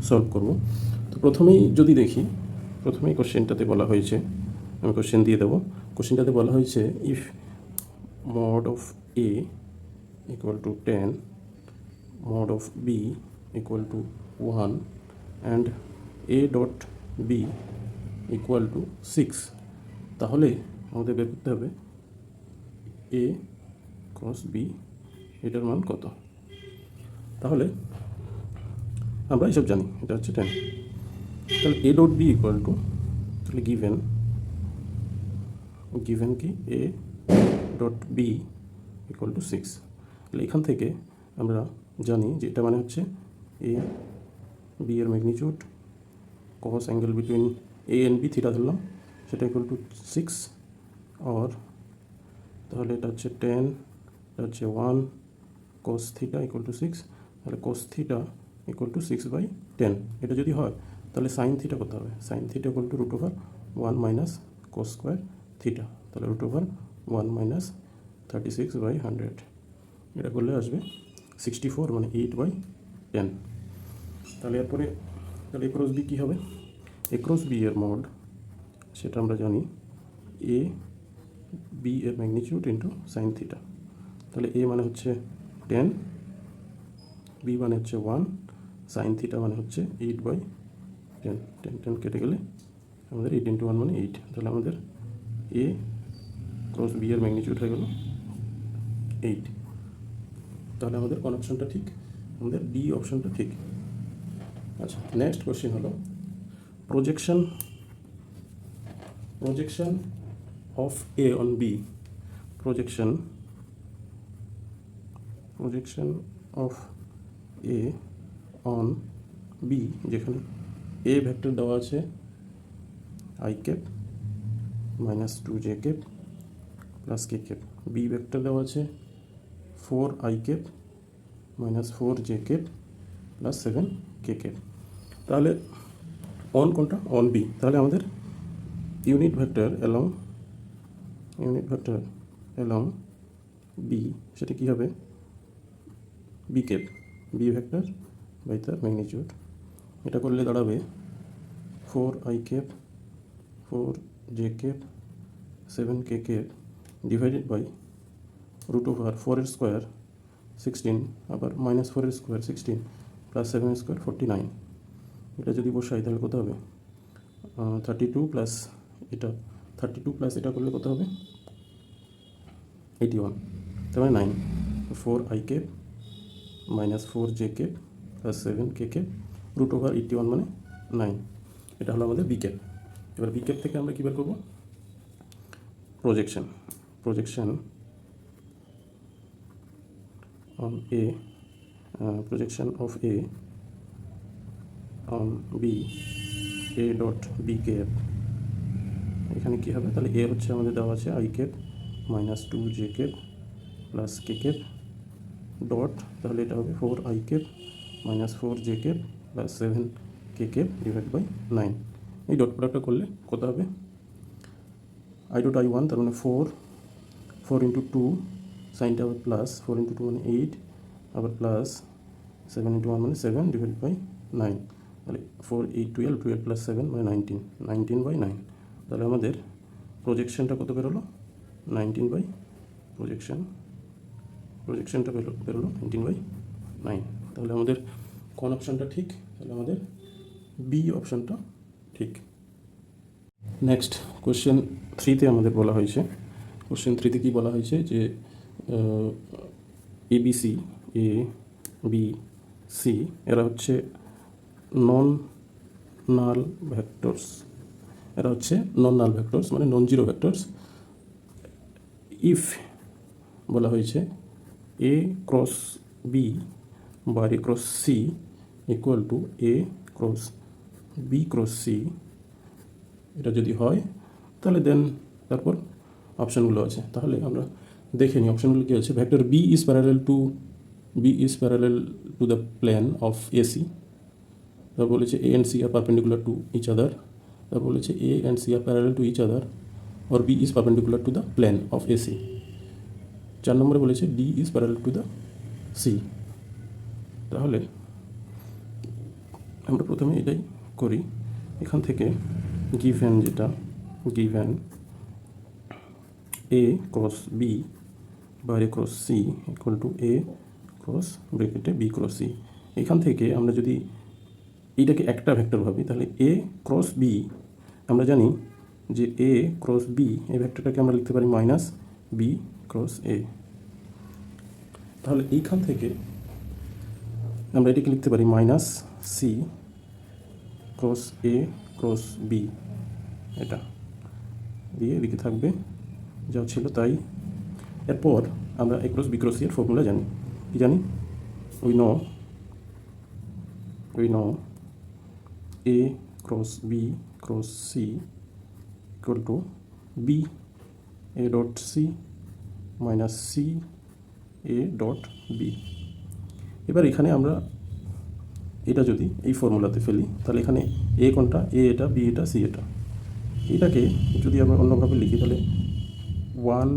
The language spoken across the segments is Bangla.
সলভ করব। তো প্রথমেই যদি দেখি, প্রথমেই কোশ্চেনটাতে বলা হয়েছে, আমি কোশ্চেন দিয়ে দেবো। কোশ্চেনটাতে বলা হয়েছে if mod of a equal to 10, mod of b equal to 1 and a dot b equal to 6, তাহলে আমাদের বের করতে হবে a ক্রস b এটার মান কত। তাহলে আমরা এসব জানি, এটা হচ্ছে 10। তাহলে a dot b equal to, তাহলে গিভেন কি a dot b equal to 6। তাহলে এখান থেকে আমরা জানি যে এটা মানে হচ্ছে a b এর magnitude cos angle between a and b theta ধরলাম, সেটা ইকুয়াল টু 6। আর তাহলে এটা হচ্ছে 10, এটা হচ্ছে 1 cos থিটা ইকুয়াল টু 6। তাহলে cos থিটা ইকুয়াল টু 6/10। এটা যদি হয় তাহলে সাইন থিটা কত হবে? Sine theta equal to √1 minus cos square theta. তাহলে √1 মাইনাস 36/100, এটা করলে আসবে 64, মানে 8/10। তাহলে এরপরে তাহলে এ ক্রস বি কী হবে? এ ক্রস বি এর মোড সেটা আমরা জানি এ বি এর ম্যাগনিটিউড ইন্টু সাইন থিটা। তাহলে এ মানে হচ্ছে 10, বি মানে হচ্ছে 1, সাইন থিটা মানে হচ্ছে 8/10। 10 কেটে গেলে আমাদের 8 × 1 মানে 8। তাহলে আমাদের এ ক্রস বি এর ম্যাগনিটিউড হয়ে গেল 8। তাহলে আমাদের কোন অপশনটা ঠিক? আমাদের ডি অপশনটা ঠিক। আচ্ছা, নেক্সট কোশ্চেন হলো projection of A on B. Projection of A on B, যেখানে এ ভেক্টর দেওয়া আছে i cap minus 2j cap plus K cap, B vector দেওয়া আছে 4i cap minus 4j cap plus 7k cap. তাহলে অন কোনটা? On B. তাহলে আমাদের ইউনিট ভেক্টর অ্যালং বি, সেটা কী হবে? B cap, B vector by তার ম্যাগনিটিউড। এটা করলে দাঁড়াবে 4i cap 4j cap 7k cap divided by √4 এর স্কোয়ার 16, আবার মাইনাস 4 এর স্কোয়ার 16 প্লাস 7 এর স্কোয়ার 49। এটা যদি বসাই তাহলে কত হবে? 32 প্লাস এটা 32 প্লাস এটা করলে কত হবে? 81, তার মানে 9। 4i cap minus 4j cap plus 7k cap √81 মানে 9। এটা হলো আমাদের বি ক্যাপ। এবার বি ক্যাপ থেকে আমরা কী বের করবো? Projection on A, projection of A on B, A dot B cap. এখানে কী হবে? তাহলে এ হচ্ছে আমাদের দেওয়া আছে i cap minus 2j cap plus K cap dot, তাহলে এটা হবে 4i cap minus 4j cap plus 7k cap divide by 9। এই ডট প্রোডাক্টটা করলে কত হবে? i ডট i1, তার মানে 4 × 2, সাইনটা হবে প্লাস 4 × 2 মানে 8, আবার প্লাস 7 × 1 মানে 7 ডিভাইড বাই 9। তাহলে 4 8 12 প্লাস 7 মানে 19/9। তাহলে আমাদের প্রজেকশনটা কত বেরোলো? 19 প্রজেকশনটা বেরোলো 19/9। তাহলে আমাদের কোন অপশানটা ঠিক? তাহলে আমাদের বি অপশানটা ঠিক। নেক্সট কোশ্চেন 3তে আমাদের বলা হয়েছে, কোশ্চেন 3তে কী বলা হয়েছে যে এবিসি, এ বি সি এরা হচ্ছে নন নাল ভেক্টরস, মানে নন জিরো ভেক্টরস। ইফ বলা হয়েছে এ ক্রস বি বা A cross C equal to A cross B cross C, এটা যদি হয় তাহলে দেন তারপর অপশানগুলো আছে। তাহলে আমরা দেখে নিই অপশানগুলো কী আছে। Vector B is parallel to the plane of AC. তারপর বলেছে A and C are perpendicular to each other. তারপর বলেছে A and C are parallel to each other or B is perpendicular to the plane of AC। 4 নম্বরে বলেছে D is parallel to the C। তাহলে আমরা প্রথমে এটাই করি। এখান থেকে গিভেন যেটা গিভেন এ ক্রস বি বাইরে cross C equal to A cross ব্র্যাকেটে বি ক্রস সি, এখান থেকে আমরা যদি এইটাকে একটা ভেক্টর ভাবি তাহলে এ ক্রস বি আমরা জানি যে এ ক্রস বি এই ভেক্টরটাকে আমরা লিখতে পারি মাইনাস বি ক্রস এ। তাহলে এইখান থেকে আমরা এটাকে লিখতে পারি minus C cross A cross B, এটা দিয়ে এদিকে থাকবে যা ছিল তাই। এরপর আমরা A cross B cross C এর ফর্মুলা জানি, কি জানি? We know A cross B cross C equal to B A dot C minus C A dot B. এবার এখানে আমরা এটা যদি এই ফর্মুলাতে ফেলি তাহলে এখানে এ কোনটা, এ এটা, বি এটা, সি এটা। এটাকে যদি আমরা অন্যভাবে লিখি তাহলে 1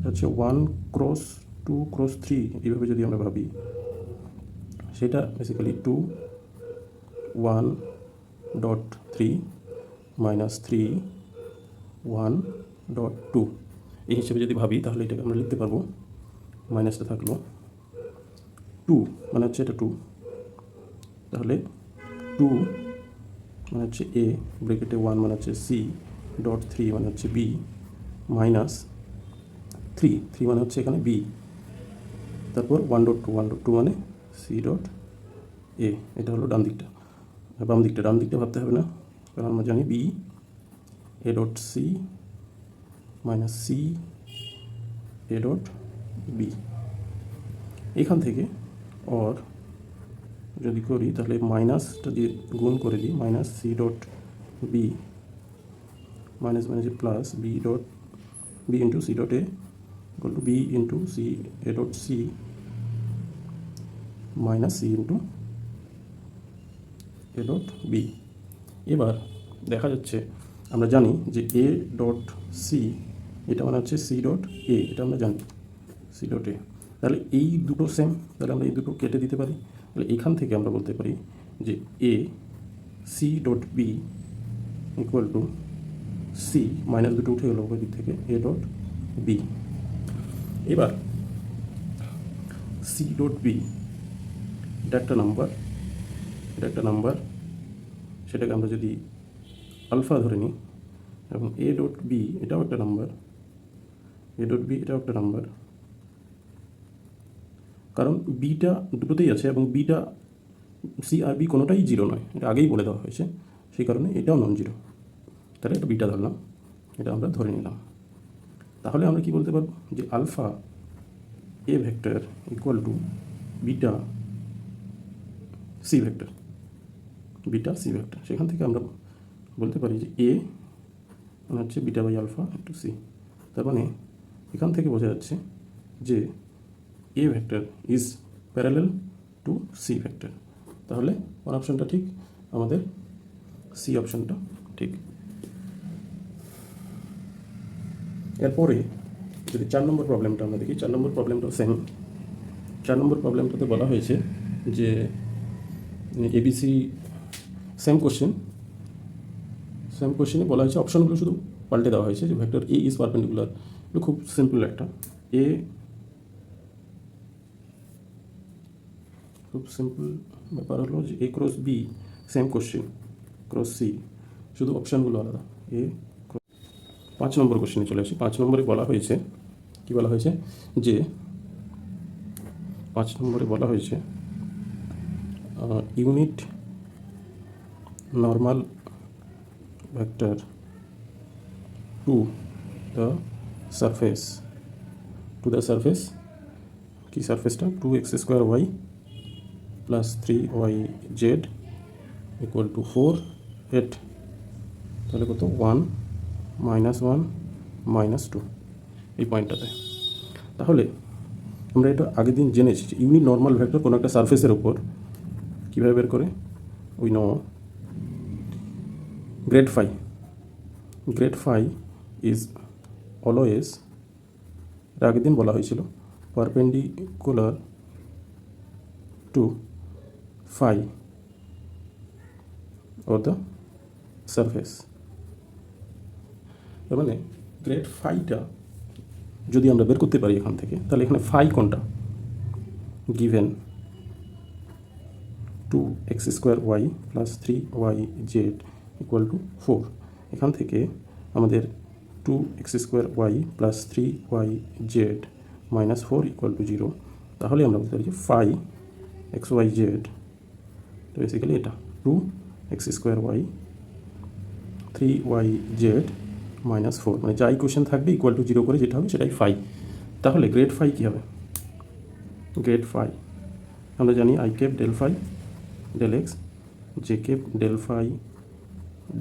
হচ্ছে 1 ক্রস 2 ক্রস 3 এইভাবে যদি আমরা ভাবি, সেটা বেসিক্যালি 2 1 ডট 3 মাইনাস 3 1 ডট 2 এই হিসেবে যদি ভাবি তাহলে এটাকে আমরা লিখতে পারবো, মাইনাসটা থাকলো 2 মানে হচ্ছে এটা 2, তাহলে 2 মানে হচ্ছে এ ব্র্যাকেটে 1 মানে হচ্ছে সি ডট 3 মানে হচ্ছে বি মাইনাস 3 মানে হচ্ছে এখানে বি, তারপর 1.2 মানে সি ডট এ। এটা হলো ডান দিকটা। বাম দিকটা ভাবতে হবে না, কারণ আমরা জানি B A dot C minus C A dot B. এখান থেকে অর যদি করি তাহলে মাইনাসটা দিয়ে গুণ করে দিই, minus C dot B minus minus plus B dot B into C dot A equal to B into C A dot C minus C into A dot B. এবার দেখা যাচ্ছে আমরা জানি যে এ ডট সি এটা মানে হচ্ছে সি ডট এ, এটা আমরা জানি সি ডট এ। তাহলে এই দুটো সেম, তাহলে আমরা এই দুটো কেটে দিতে পারি। তাহলে এখান থেকে আমরা বলতে পারি যে A C dot B equal to C minus দুটো উঠে গেল ওই দিক থেকে এ ডট বি। এবার সি ডট বি এটা একটা নাম্বার, সেটাকে আমরা যদি আলফা ধরে নিই, এবং এ ডট বি এটাও একটা নাম্বার, কারণ বিটা দুটোতেই আছে এবং বিটা সি আর বি কোনোটাই জিরো নয়, এটা আগেই বলে দেওয়া হয়েছে, সেই কারণে এটাও নন জিরো। তাহলে এটা বিটা ধরলাম, এটা আমরা ধরে নিলাম। তাহলে আমরা কি বলতে পারবো যে alpha A vector equal to beta C vector, সেখান থেকে আমরা বলতে পারি যে এ মানে হচ্ছে beta by alpha into C. তার মানে এখান থেকে বোঝা যাচ্ছে যে A vector is parallel to C vector. তাহলে কোন অপশনটা ঠিক? আমাদের সি অপশনটা ঠিক। এরপরে যদি 4 নম্বর প্রবলেমটা আমরা দেখি, 4 নম্বর প্রবলেমটাও সেম। 4 নম্বর প্রবলেমটাতে বলা হয়েছে যে এবিসি সেম কোশ্চেনে বলা হয়েছে, অপশনগুলো শুধু পাল্টে দেওয়া হয়েছে যে ভেক্টর এ ইজ পারপেন্ডিকুলার। এগুলো খুব সিম্পল একটা খুব সিম্পল ব্যাপার হলো যে A cross B same question, cross C, শুধু অপশানগুলো আলাদা। 5 নম্বর কোশ্চেনে চলে আসি। 5 নম্বরে বলা হয়েছে, কি বলা হয়েছে যে 5 নম্বরে বলা হয়েছে unit normal vector two the surface কি সারফেসটা 2x² y plus 3yz equal to 4 8, তাহলে কত 1 -1 -2 এই পয়েন্টটাতে। তাহলে আমরা এটা আগের দিন জেনেছি যে ইউনিট নর্মাল ভেক্টর কোনো একটা সারফেসের উপর কীভাবে বের করে, we know grad phi is always, এটা আগের দিন বলা হয়েছিল, perpendicular to phi of the surface. তার মানে গ্রেড ফাইটা যদি আমরা বের করতে পারি এখান থেকে, তাহলে এখানে ফাই কোনটা, given 2x² y plus 3yz equal to 4, এখান থেকে আমাদের 2x² y plus 3yz minus 4 equal to 0, তাহলে আমরা বলতে পারি যে ফাই xyz তো বেসিক্যালি এটা 2x² y 3yz মাইনাস 4, মানে যা ইকুয়েশন থাকবে ইকুয়াল টু 0 করে যেটা হবে সেটাই ফাই। তাহলে গ্রেড ফাই কী হবে, গ্রেড ফাই আমরা জানি i cap del phi del X, J cap del phi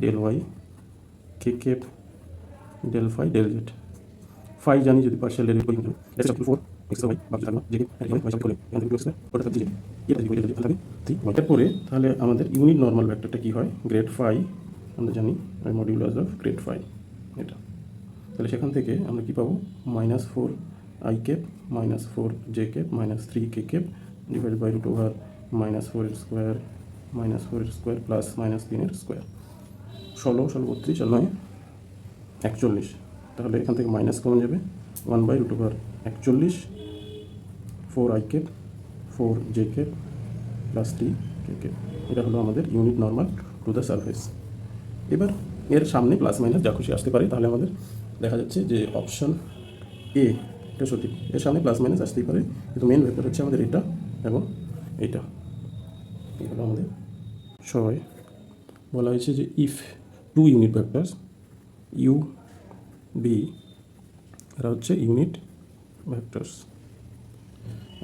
del Y, K cap del phi del Z. Phi জানি যদি পার্শিয়াল ডেরিভেটিভ করি that's equal to 4 x y বাকি থাকলো জে ক্যাপ y সব করে এখান থেকে 2x ওটা থাকছে জে, এটা যদি এটা থাকে 3 এরপরে তাহলে আমাদের ইউনিট নরমাল ভেক্টরটা কী হয়, গ্রেড ফাই আমরা জানি মডিউলাস অফ গ্রেড ফাই এটা। তাহলে সেখান থেকে আমরা কী পাবো, -4 i cap minus 4 J cap minus 3 K cap divided by root over -4 এর স্কোয়ার মাইনাস 4 এর স্কোয়ার প্লাস -3 এর স্কোয়ার, 16 16 32 আর 9 41। তাহলে এখান থেকে মাইনাস কমন যাবে 1 by root over 41 4 i cap 4 J cap plus 3 K cap. এটা হলো আমাদের unit normal to the surface. এবার এর সামনে প্লাস মাইনাস যা খুশি আসতে পারে, তাহলে আমাদের দেখা যাচ্ছে যে অপশন এ এটা সঠিক, এর সামনে প্লাস মাইনাস আসতেই পারে, কিন্তু মেন ভেক্টর হচ্ছে আমাদের এটা এবং এইটা। এই হলো আমাদের সবাই বলা হয়েছে যে if two unit vectors U V এরা হচ্ছে ইউনিট ভেক্টরস।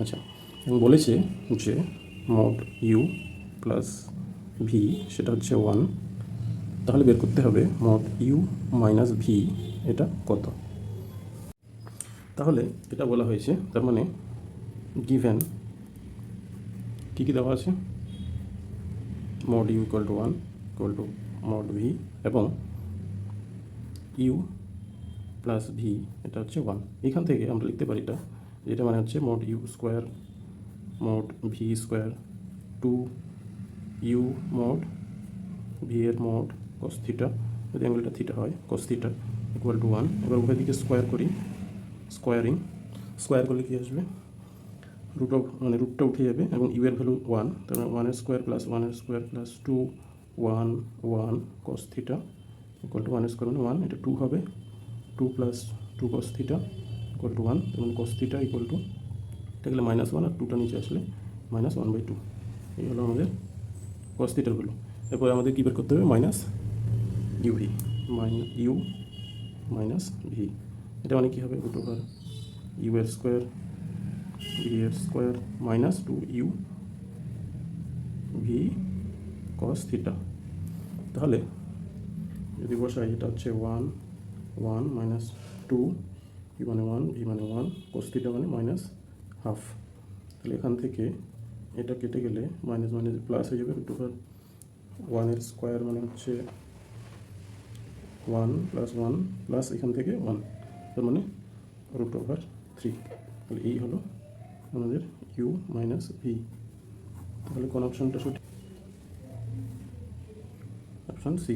আচ্ছা, এবং বলেছে যে মড ইউ প্লাস ভি সেটা হচ্ছে 1, তাহলে বের করতে হবে মড ইউ মাইনাস ভি এটা কত। তাহলে এটা বলা হয়েছে, তার মানে গিভেন কী কী দেওয়া আছে, mod U equal to 1 equal to mod V এবং ইউ প্লাস ভি এটা হচ্ছে 1। এখান থেকে আমরা লিখতে পারি এটা মানে হচ্ছে mod U square mod V square 2 U mod V এর মড কস থিটা, যদি অ্যাঙ্গেলটা থিটা হয় কস থিটা ইকুয়াল টু 1। এবার উভয় দিকে স্কোয়ার করি, স্কোয়ার করলে কী আসবে, রুটটা উঠে যাবে এবং ইউ এর ভ্যালু 1, তার মানে 1 এর স্কোয়ার প্লাস 1 এর square plus 2 1 1 cos theta equal to 1 এর স্কোয়ার মানে 1, এটা 2 হবে, 2 plus 2 cos theta equal to 1, তার মানে কস থিটা ইকুয়াল টু এটা গেলে -1 আর 2টা নিচে আসলে -1/2। এই হলো আমাদের কস থিটার ভ্যালু। এরপরে আমাদের কী বের করতে হবে, minus U V U minus V, এটা মানে কী হবে, রুট ওভার ইউ এর স্কোয়ার ভি এর square minus 2 U V cos theta. তাহলে যদি বসাই এটা হচ্ছে 1 1 মাইনাস 2 ইউ মানে 1 ভি মানে 1 কস থিটা মানে -1/2। তাহলে এখান থেকে এটা কেটে গেলে মাইনাস মাইনাস প্লাস হয়ে যাবে, রুট ওভার 1 এর স্কোয়ার মানে হচ্ছে 1 প্লাস 1 প্লাস এখান থেকে 1, তার মানে রুট ওভার 3। তাহলে এই হলো আমাদের ইউ মাইনাস ভি। তাহলে কোন অপশনটা সঠিক, অপশন সি।